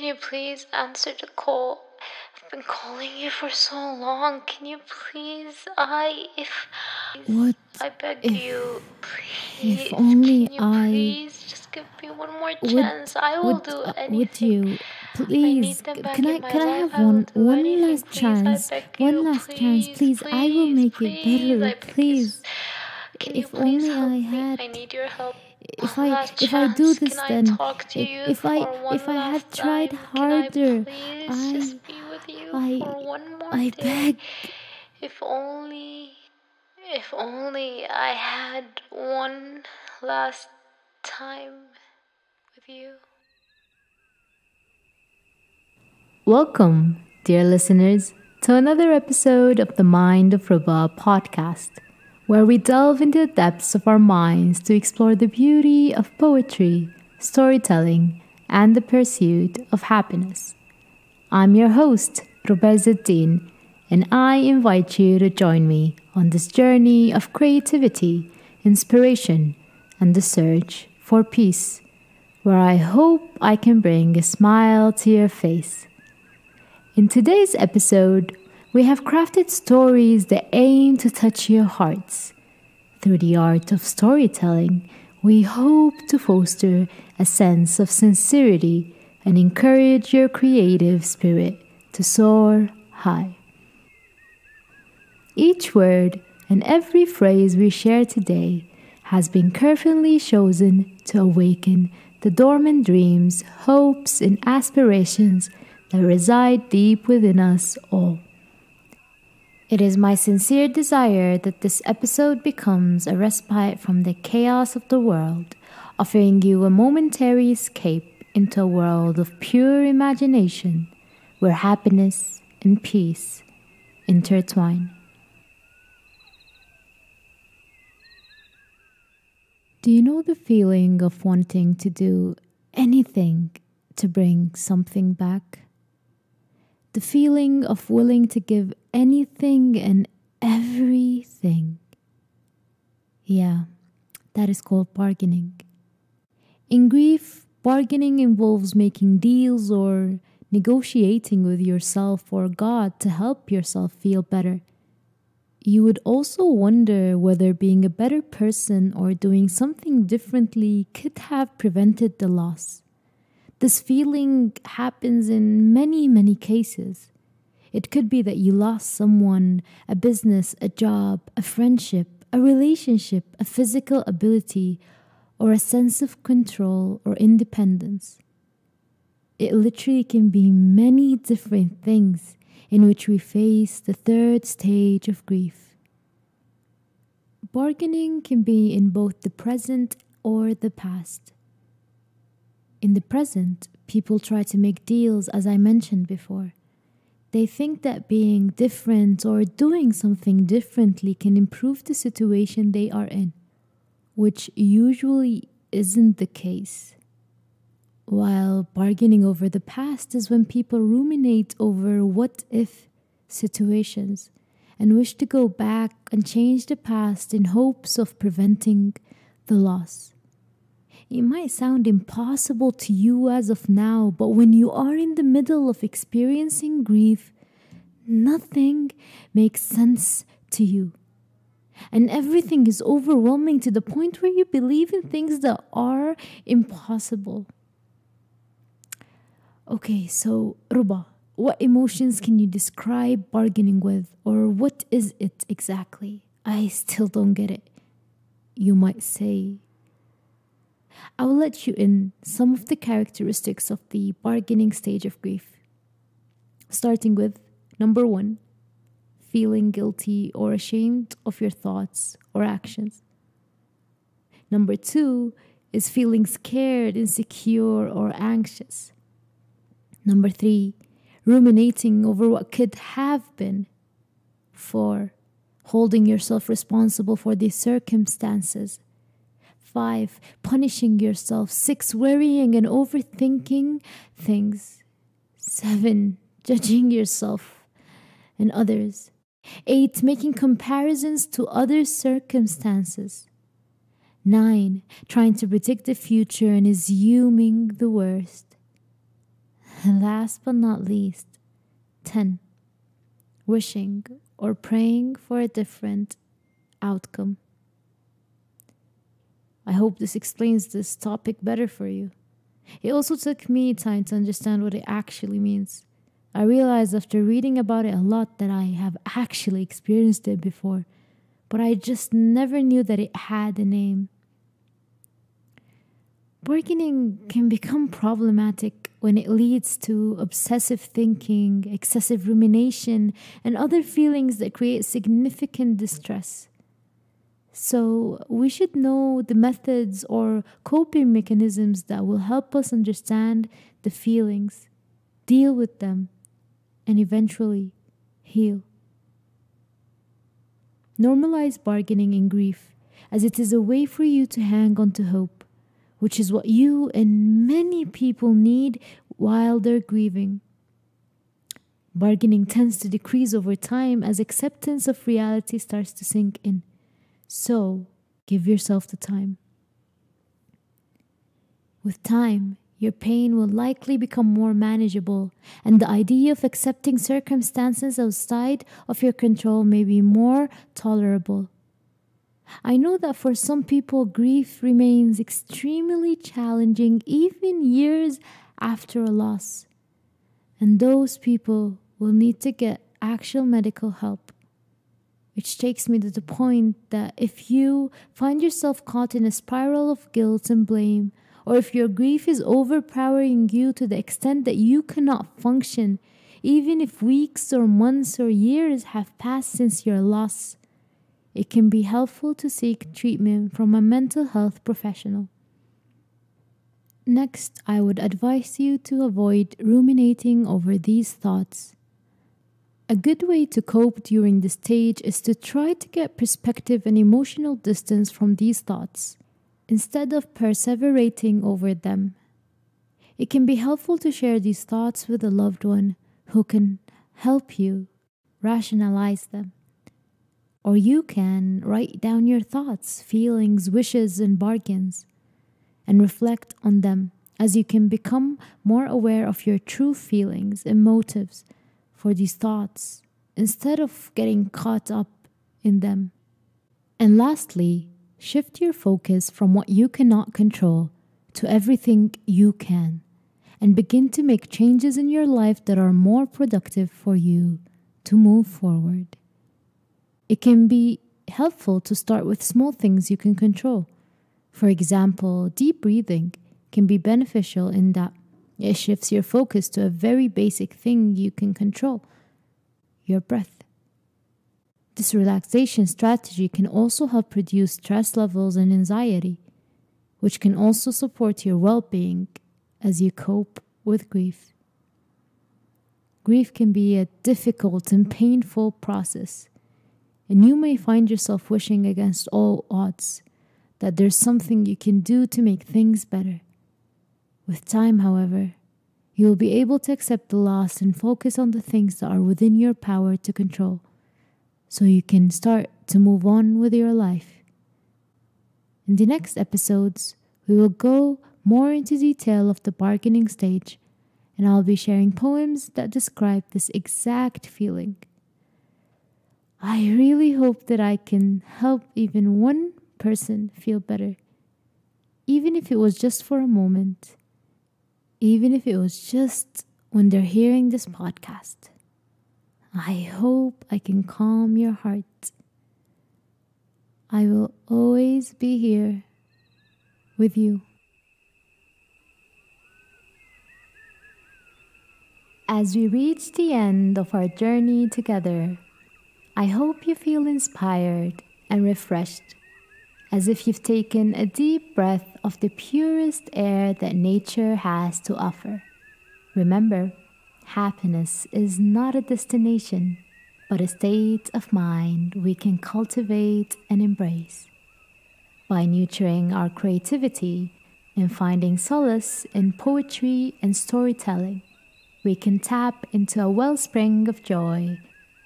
Can you please answer the call? I've been calling you for so long. Can you please? What I beg if you, please. if only Can you I please just give me one more would chance? I will do would anything. you I need please them back can in I my can I life. have I will do one anything. last Please, I chance? beg One you. last chance, Please, please. I will please, make it please. better. I beg you. Please. Can you If please only help I me? had I need your help. if One I last if I do chance. this Can I then talk to you if I for if one I last had tried time? Can I harder, please I just be with you I for one more I day? beg. If only I had one last time with you. Welcome, dear listeners, to another episode of the Mindofruba podcast, where we delve into the depths of our minds to explore the beauty of poetry, storytelling, and the pursuit of happiness. I'm your host, Rubezuddin, and I invite you to join me on this journey of creativity, inspiration, and the search for peace, where I hope I can bring a smile to your face. In today's episode, we have crafted stories that aim to touch your hearts. Through the art of storytelling, we hope to foster a sense of sincerity and encourage your creative spirit to soar high. Each word and every phrase we share today has been carefully chosen to awaken the dormant dreams, hopes, and aspirations that reside deep within us all. It is my sincere desire that this episode becomes a respite from the chaos of the world, offering you a momentary escape into a world of pure imagination where happiness and peace intertwine. Do you know the feeling of wanting to do anything to bring something back? The feeling of willing to give anything and everything. Yeah, that is called bargaining. In grief, bargaining involves making deals or negotiating with yourself or God to help yourself feel better. You would also wonder whether being a better person or doing something differently could have prevented the loss. This feeling happens in many cases. It could be that you lost someone, a business, a job, a friendship, a relationship, a physical ability, or a sense of control or independence. It literally can be many different things in which we face the third stage of grief. Bargaining can be in both the present or the past. In the present, people try to make deals, as I mentioned before. They think that being different or doing something differently can improve the situation they are in, which usually isn't the case. While bargaining over the past is when people ruminate over what if situations and wish to go back and change the past in hopes of preventing the loss. It might sound impossible to you as of now, but when you are in the middle of experiencing grief, nothing makes sense to you. And everything is overwhelming to the point where you believe in things that are impossible. Okay, so Ruba, what emotions can you describe bargaining with? Or what is it exactly? I still don't get it. You might say, I will let you in some of the characteristics of the bargaining stage of grief. Starting with number 1, feeling guilty or ashamed of your thoughts or actions. Number 2 is feeling scared, insecure, or anxious. Number 3, ruminating over what could have been. 4, holding yourself responsible for the circumstances. 5, punishing yourself. 6, worrying and overthinking things. 7, judging yourself and others. 8, making comparisons to other circumstances. 9, trying to predict the future and assuming the worst. And last but not least, 10. Wishing or praying for a different outcome. I hope this explains this topic better for you. It also took me time to understand what it actually means. I realized after reading about it a lot that I have actually experienced it before, but I just never knew that it had a name. Bargaining can become problematic when it leads to obsessive thinking, excessive rumination, and other feelings that create significant distress. So, we should know the methods or coping mechanisms that will help us understand the feelings, deal with them, and eventually heal. Normalize bargaining in grief, as it is a way for you to hang on to hope, which is what you and many people need while they're grieving. Bargaining tends to decrease over time as acceptance of reality starts to sink in. So, give yourself the time. With time, your pain will likely become more manageable, and the idea of accepting circumstances outside of your control may be more tolerable. I know that for some people, grief remains extremely challenging even years after a loss, and those people will need to get actual medical help. Which takes me to the point that if you find yourself caught in a spiral of guilt and blame, or if your grief is overpowering you to the extent that you cannot function, even if weeks or months or years have passed since your loss, it can be helpful to seek treatment from a mental health professional. Next, I would advise you to avoid ruminating over these thoughts. A good way to cope during this stage is to try to get perspective and emotional distance from these thoughts, instead of perseverating over them. It can be helpful to share these thoughts with a loved one who can help you rationalize them. Or you can write down your thoughts, feelings, wishes, and bargains, and reflect on them, as you can become more aware of your true feelings and motives for these thoughts, instead of getting caught up in them. And lastly, shift your focus from what you cannot control to everything you can, and begin to make changes in your life that are more productive for you to move forward. It can be helpful to start with small things you can control. For example, deep breathing can be beneficial in that it shifts your focus to a very basic thing you can control, your breath. This relaxation strategy can also help reduce stress levels and anxiety, which can also support your well-being as you cope with grief. Grief can be a difficult and painful process, and you may find yourself wishing against all odds that there's something you can do to make things better. With time, however, you will be able to accept the loss and focus on the things that are within your power to control, so you can start to move on with your life. In the next episodes, we will go more into detail of the bargaining stage, and I'll be sharing poems that describe this exact feeling. I really hope that I can help even one person feel better, even if it was just for a moment. Even if it was just when they're hearing this podcast. I hope I can calm your heart. I will always be here with you. As we reach the end of our journey together, I hope you feel inspired and refreshed, as if you've taken a deep breath of the purest air that nature has to offer. Remember, happiness is not a destination, but a state of mind we can cultivate and embrace. By nurturing our creativity and finding solace in poetry and storytelling, we can tap into a wellspring of joy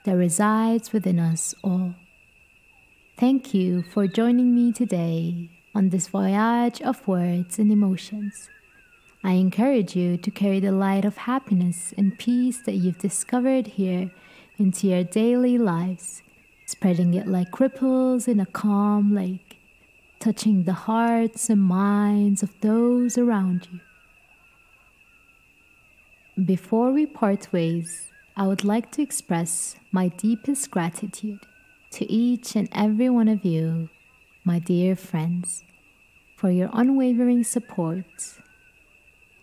that resides within us all. Thank you for joining me today on this voyage of words and emotions. I encourage you to carry the light of happiness and peace that you've discovered here into your daily lives, spreading it like ripples in a calm lake, touching the hearts and minds of those around you. Before we part ways, I would like to express my deepest gratitude to each and every one of you, my dear friends, for your unwavering support.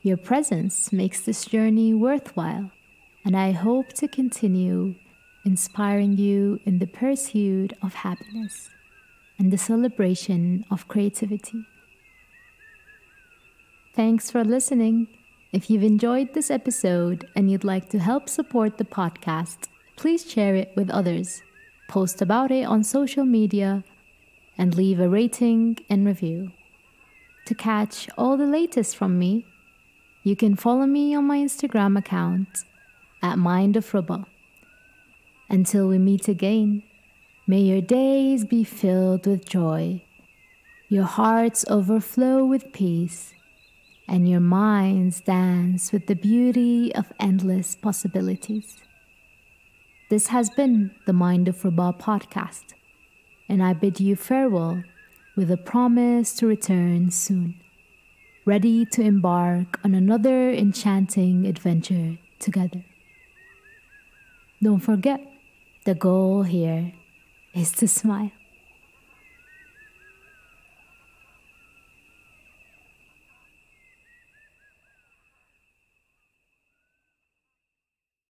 Your presence makes this journey worthwhile, and I hope to continue inspiring you in the pursuit of happiness and the celebration of creativity. Thanks for listening. If you've enjoyed this episode and you'd like to help support the podcast, please share it with others, post about it on social media, and leave a rating and review. To catch all the latest from me, you can follow me on my Instagram account at Mindofruba. Until we meet again, may your days be filled with joy, your hearts overflow with peace, and your minds dance with the beauty of endless possibilities. This has been the Mindofruba podcast, and I bid you farewell with a promise to return soon, ready to embark on another enchanting adventure together. Don't forget, the goal here is to smile.